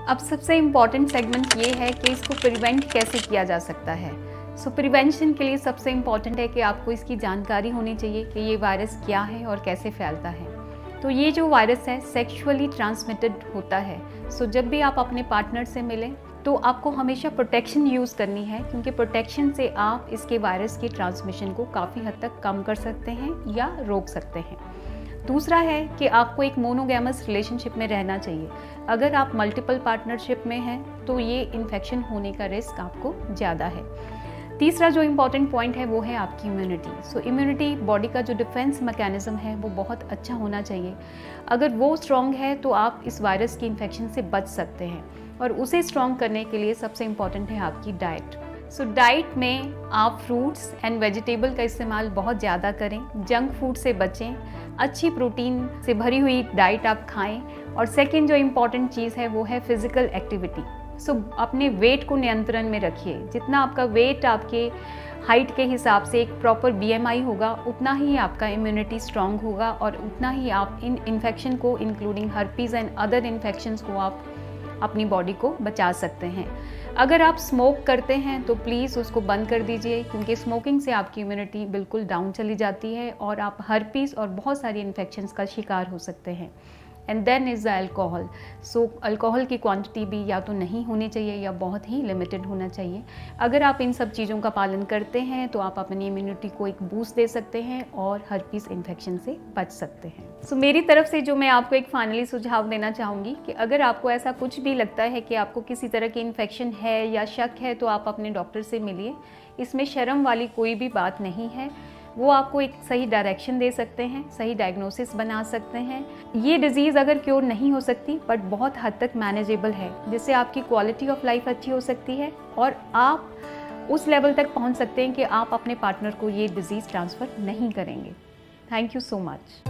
अब सबसे important segment ये है कि इसको प्रिवेंट कैसे किया जा सकता है। सो प्रिवेंशन के लिए सबसे इम्पॉर्टेंट है कि आपको इसकी जानकारी होनी चाहिए कि ये वायरस क्या है और कैसे फैलता है। तो ये जो वायरस है सेक्सुअली ट्रांसमिटेड होता है। सो जब भी आप अपने पार्टनर से मिलें तो आपको हमेशा प्रोटेक्शन यूज़ करनी है, क्योंकि प्रोटेक्शन से आप इसके वायरस की ट्रांसमिशन को काफ़ी हद तक कम कर सकते हैं या रोक सकते हैं। दूसरा है कि आपको एक मोनोगैमस रिलेशनशिप में रहना चाहिए। अगर आप मल्टीपल पार्टनरशिप में हैं तो ये इन्फेक्शन होने का रिस्क आपको ज़्यादा है। तीसरा जो इम्पॉर्टेंट पॉइंट है वो है आपकी इम्यूनिटी। सो इम्यूनिटी बॉडी का जो डिफेंस मैकेनिज्म है वो बहुत अच्छा होना चाहिए। अगर वो स्ट्रॉन्ग है तो आप इस वायरस की इन्फेक्शन से बच सकते हैं, और उसे स्ट्रॉन्ग करने के लिए सबसे इम्पॉर्टेंट है आपकी डाइट। सो डाइट में आप फ्रूट्स एंड वेजिटेबल का इस्तेमाल बहुत ज़्यादा करें, जंक फूड से बचें, अच्छी प्रोटीन से भरी हुई डाइट आप खाएं। और सेकेंड जो इम्पॉर्टेंट चीज़ है वो है फिज़िकल एक्टिविटी। सो अपने वेट को नियंत्रण में रखिए। जितना आपका वेट आपके हाइट के हिसाब से एक प्रॉपर BMI होगा, उतना ही आपका इम्यूनिटी स्ट्रॉन्ग होगा और उतना ही आप इन इन्फेक्शन को including herpes and other infections को आप अपनी बॉडी को बचा सकते हैं। अगर आप स्मोक करते हैं तो प्लीज़ उसको बंद कर दीजिए, क्योंकि स्मोकिंग से आपकी इम्यूनिटी बिल्कुल डाउन चली जाती है और आप हर्पीज़ और बहुत सारी इन्फेक्शंस का शिकार हो सकते हैं। And then is the alcohol. So alcohol की क्वांटिटी भी या तो नहीं होनी चाहिए या बहुत ही लिमिटेड होना चाहिए। अगर आप इन सब चीज़ों का पालन करते हैं तो आप अपनी इम्यूनिटी को एक बूस्ट दे सकते हैं और हर्पीज़ इन्फेक्शन से बच सकते हैं। सो मेरी तरफ से जो मैं आपको एक फाइनली सुझाव देना चाहूँगी कि अगर आपको ऐसा कुछ भी लगता है कि आपको किसी तरह की इन्फेक्शन है या शक है तो आप अपने डॉक्टर से मिलिए। इसमें शर्म वाली कोई भी बात नहीं है। वो आपको एक सही डायरेक्शन दे सकते हैं, सही डायग्नोसिस बना सकते हैं। ये डिज़ीज़ अगर क्योर नहीं हो सकती बट बहुत हद तक मैनेजेबल है, जिससे आपकी क्वालिटी ऑफ लाइफ अच्छी हो सकती है और आप उस लेवल तक पहुंच सकते हैं कि आप अपने पार्टनर को ये डिज़ीज़ ट्रांसफ़र नहीं करेंगे। Thank you so much.